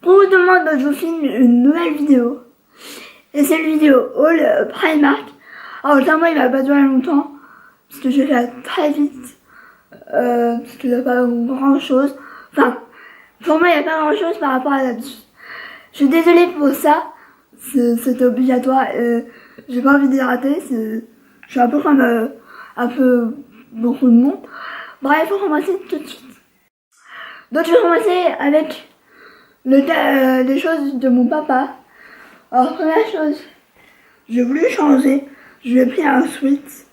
On vous demande de vous filmer une nouvelle vidéo. Et c'est une vidéo haul Primark. Alors clairement il va pas durer longtemps, parce que je vais faire très vite. Parce qu'il n'y a pas grand chose. Enfin, pour moi il n'y a pas grand chose par rapport à là-dessus. Je suis désolée pour ça. C'était obligatoire et j'ai pas envie d'y rater. Je suis un peu comme un peu beaucoup de monde. Bref, on va commencer tout de suite. Donc je vais commencer avec les choses de mon papa. Alors première chose, j'ai voulu changer. Je lui ai pris un sweat.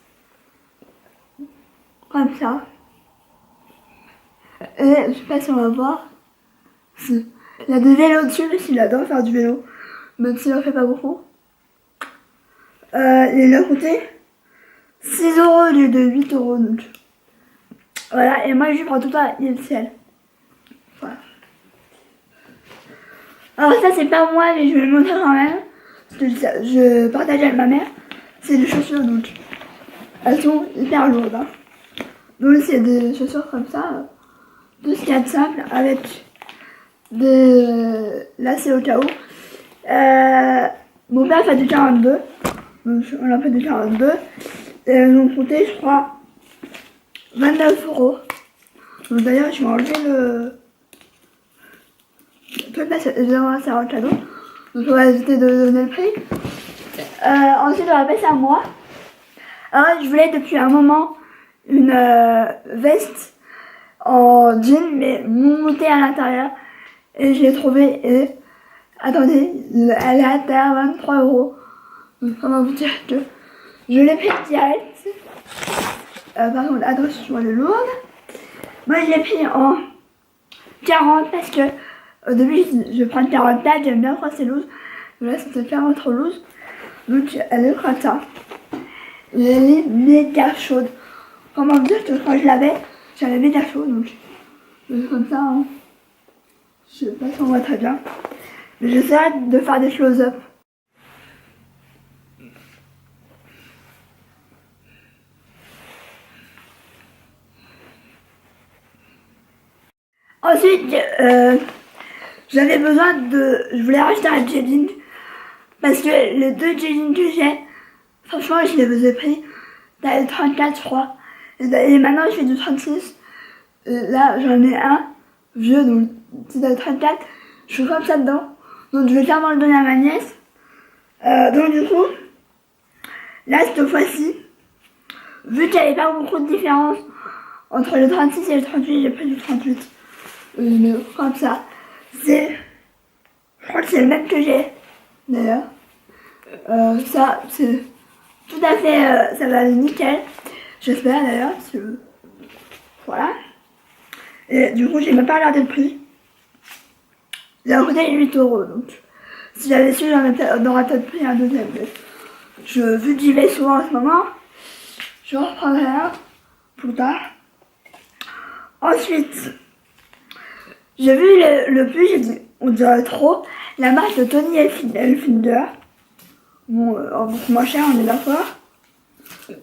Comme ça. Et je sais pas si on va voir. Il y a des vélos dessus parce qu'il adore faire du vélo. Même s'il en fait pas beaucoup. Il a coûté 6 € au lieu de 8 € donc. Voilà, et moi je prends tout le temps XL. Voilà. Alors ça c'est pas moi mais je vais le montrer quand même. Parce que je partage avec ma mère. C'est des chaussures donc. Elles sont hyper lourdes. Hein. Donc c'est des chaussures comme ça. Tout ce qu'il y a de simple avec des lacets au cas où. Mon père fait du 42. Donc on a fait du 42. Et elles ont coûté je crois 29 €. Donc d'ailleurs je vais enlever le truc là, c'est un cadeau. Donc on va éviter de donner le prix. Ensuite on va passer à moi. Alors je voulais depuis un moment une veste en jean mais montée à l'intérieur. Et je l'ai trouvée et attendez, elle est à terre 23 €. Donc comment vous dire que je l'ai pris direct. Par contre attention elle est lourde. Moi je l'ai pris en 40 parce que au début je prends 44, j'aime bien quand c'est loose. Mais là c'était clairement trop loose. Donc elle est comme ça. Elle est méga chaude. Comment vous dire que quand je l'avais, j'avais méga chaud donc comme ça. Hein. Je sais pas si on voit très bien. Mais j'essaie de faire des close-up. Ensuite, j'avais besoin de... Je voulais racheter un jegging. Parce que les deux jeggings que j'ai, franchement, je les ai pris. T'as le 34, je crois. Et maintenant, je fais du 36. Et là, j'en ai un vieux, donc c'est le 34. Je suis comme ça dedans. Donc, je vais clairement le donner à ma nièce. Donc, du coup, là, cette fois-ci, vu qu'il n'y avait pas beaucoup de différence entre le 36 et le 38, j'ai pris du 38. Mais comme ça, je crois que c'est le même que j'ai d'ailleurs. Ça c'est tout à fait, ça va aller nickel. J'espère d'ailleurs parce que voilà. Et du coup j'ai même pas regardé le prix. Il a coûté 8 € donc. Si j'avais su j'en aurais peut-être pris un deuxième. Mais vu que j'y vais souvent en ce moment, je reprendrai un plus tard. Ensuite. J'ai vu le pull, j'ai dit, on dirait trop la marque de Tommy Hilfiger. Bon, beaucoup moins cher, on est d'accord.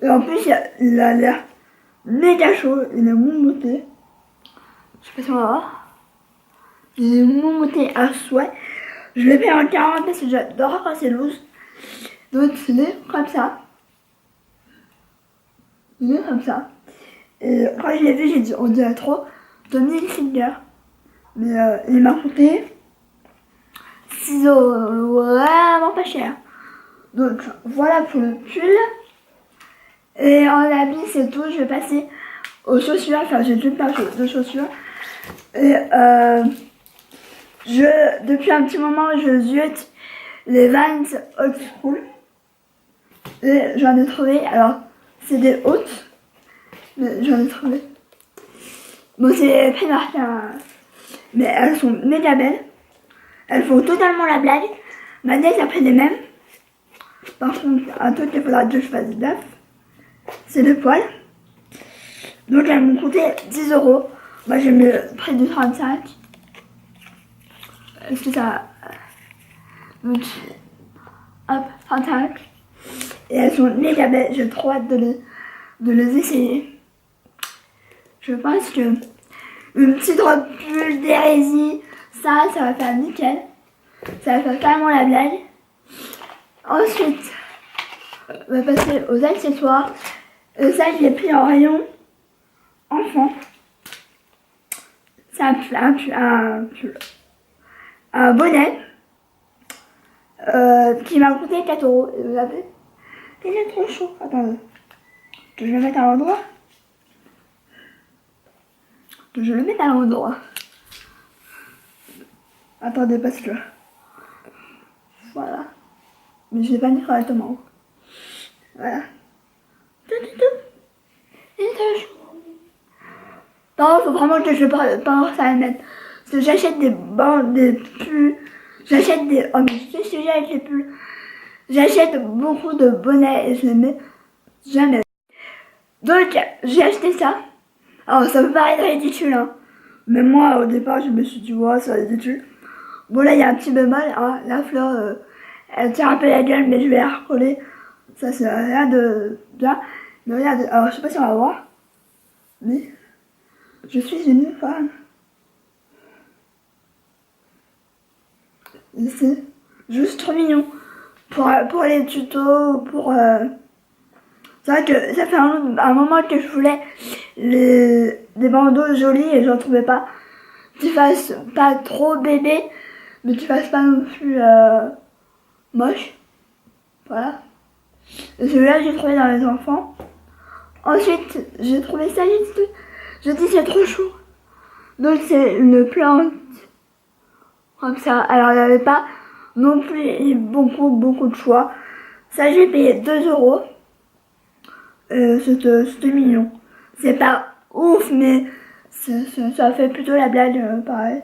Et en plus, il a l'air méga chaud, il est moumoté. Je sais pas si on va voir. Il est moumoté à souhait. Je l'ai pris en 40 parce que j'adore quand c'est loose. Donc, il est comme ça. Il est comme ça. Et quand je l'ai vu, j'ai dit, on dirait trop Tommy Hilfiger. Mais il m'a coûté 6 € vraiment pas cher. Donc voilà pour le pull. Et en habit c'est tout. Je vais passer aux chaussures. Enfin j'ai toute paire de chaussures. Et depuis un petit moment je ziote les Vans Old School. Et j'en ai trouvé. Alors c'est des hautes. Mais j'en ai trouvé. Bon c'est Primark hein. Mais elles sont méga belles. Elles font totalement la blague. Ma nièce a pris les mêmes. Par contre, un truc qu'il faudra que je fasse gaffe, c'est le poil. Donc elles m'ont coûté 10 €. Moi j'ai mis le prix du 35. Est-ce que ça... Donc, hop, 35. Et elles sont méga belles. J'ai trop hâte de les essayer. Je pense que une petite robe pull d'hérésie, Ça va faire nickel. Ça va faire carrément la blague. Ensuite, on va passer aux accessoires. Ça, je l'ai pris en rayon enfant. C'est un bonnet qui m'a coûté 4 euros. Vous avez... Il est trop chaud. Attendez. Je vais le mettre à l'endroit. Je le mets à l'endroit. Attendez, parce que... Voilà. Mais je l'ai pas mis correctement. Voilà. Il est très chaud. Non, faut vraiment que je pense à le mettre. Parce que j'achète des bandes, des pulls. J'achète des... Oh, mais je suis avec les pulls. J'achète beaucoup de bonnets et je les mets jamais. Donc, j'ai acheté ça. Alors, ça me paraît ridicule, hein. Mais moi, au départ, je me suis dit, ouais, c'est ridicule. Bon, là, il y a un petit bémol, hein. La fleur, elle tire un peu la gueule, mais je vais la recoller. Ça, c'est rien de bien. Mais regarde, alors, je sais pas si on va voir. Mais, je suis une femme. C'est juste trop mignon. Pour les tutos, pour... C'est vrai que ça fait un moment que je voulais des bandeaux jolis et j'en trouvais pas. Qui fassent pas trop bébé, mais qui fassent pas non plus moche. Voilà. Et celui-là, j'ai trouvé dans les enfants. Ensuite, j'ai trouvé ça juste. Je dis c'est trop chaud. Donc c'est une plante comme ça. Alors il n'y avait pas non plus beaucoup de choix. Ça j'ai payé 2 euros. C'était mignon. C'est pas ouf, mais ça fait plutôt la blague, pareil.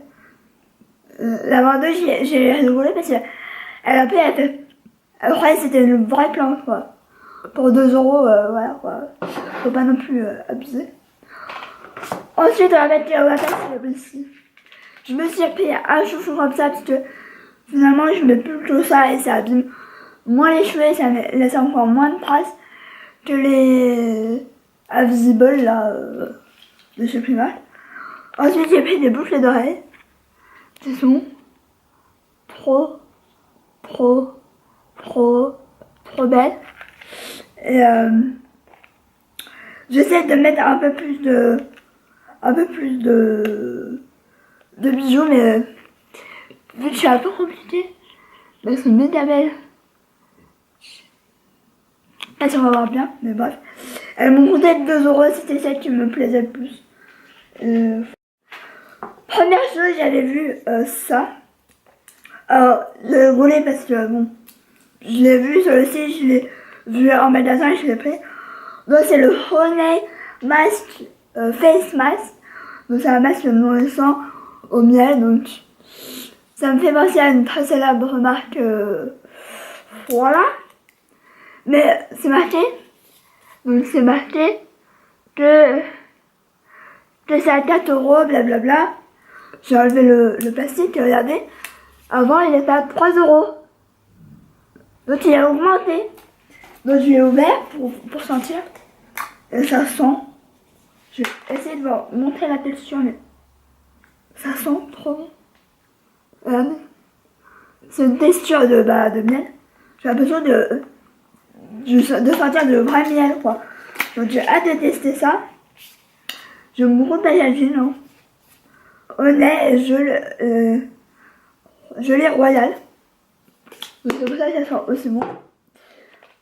La vendeuse, j'ai rigolé parce qu'elle a payé, elle croyait que c'était une vraie plante, quoi. Pour 2 euros, voilà, quoi. Faut pas non plus abuser. Ensuite, on va passer ici. Je me suis payé un chouchou comme ça parce que finalement, je mets plus tout ça et ça abîme moins les cheveux et ça me laisse encore moins de traces que les Invisible là de chez Primark. Ensuite j'ai pris des boucles d'oreilles qui sont trop belles et j'essaie de mettre un peu plus de bijoux, mais vu que c'est un peu compliqué, elles sont méga belles. Pas si on va voir bien, mais bref. Elles m'ont coûté 2 euros, c'était celle qui me plaisait le plus. Première chose, j'avais vu ça. Alors, je voulais parce que bon, je l'ai vu sur le site, je l'ai vu en magasin et je l'ai pris. Donc c'est le Honey Mask Face Mask. Donc c'est un masque nourrissant au miel. Donc ça me fait penser à une très célèbre marque. Voilà. Mais c'est marqué. Donc c'est marqué que c'est à 4 euros, blablabla. J'ai enlevé le plastique, regardez. Avant, il était à 3 euros. Donc il a augmenté. Donc je l'ai ouvert pour sentir. Et ça sent. Je vais essayer de vous montrer la texture, mais ça sent trop bon. Regardez. C'est une texture de miel. J'ai l'impression de sentir de vrai miel, quoi. Donc j'ai hâte de tester ça. Je me gros packaging, hein. Honnête, gelée royale. Donc c'est pour ça que ça sent aussi bon.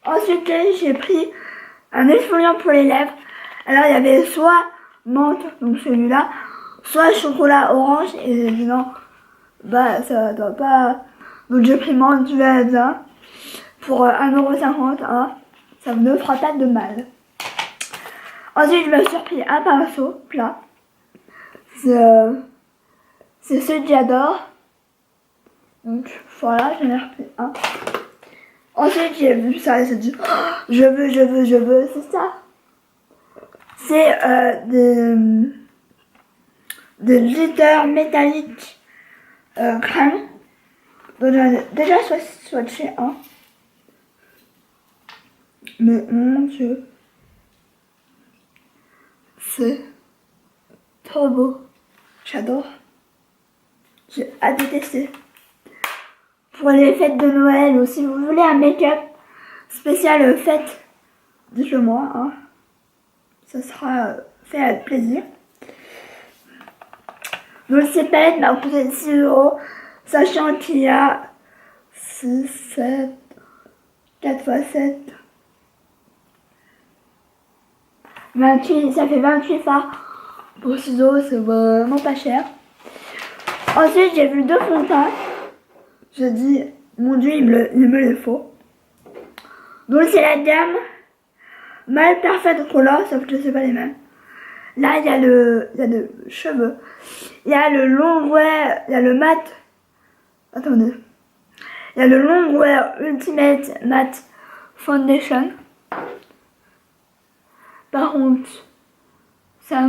Ensuite, j'ai pris un exfoliant pour les lèvres. Alors il y avait soit menthe, donc celui-là, soit chocolat orange. Et j'ai dit non, bah ça doit pas. Donc j'ai pris menthe du Valaisin pour 1,50 €, hein. Ça ne me fera pas de mal. Ensuite, je me suis pris un pinceau plat. C'est ceux que j'adore. Donc voilà, j'en ai repris un. Ensuite, j'ai vu ça et j'ai dit, oh, je veux, c'est ça. C'est des glitters métalliques crème. Donc j'en ai déjà swatché un. Mais mon Dieu. C'est trop beau. J'adore. J'ai hâte de tester. Pour les fêtes de Noël ou si vous voulez un make-up spécial fête, dites-le moi. Hein. Ça sera fait avec plaisir. Donc cette palette m'a coûté 6 €, sachant qu'il y a 6, 7, 4 x 7, 28, ça fait 28 fards pour 6 €, c'est vraiment pas cher. Ensuite, j'ai vu 2 fonds de teint. Je dis, mon dieu, il me le faut. Donc c'est la gamme My Perfect Color, sauf que c'est pas les mêmes. Là, il y a le cheveux. Il y a le long wear, il y a le mat. Attendez. Il y a le long wear Ultimate Matte Foundation. Par contre, ça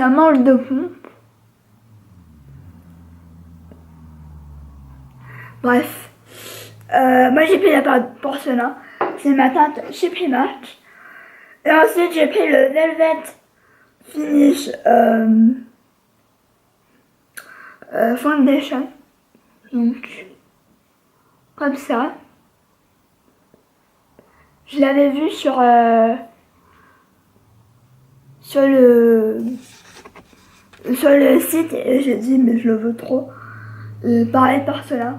manque de pompe. Bref. Moi, j'ai pris la porcelain. C'est ma teinte chez Primark. Et ensuite, j'ai pris le Velvet Finish Foundation. Donc, comme ça. Je l'avais vu sur le site et j'ai dit, mais je le veux trop. Pareil, porcelain.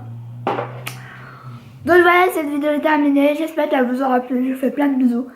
Donc voilà, cette vidéo est terminée. J'espère qu'elle vous aura plu. Je vous fais plein de bisous.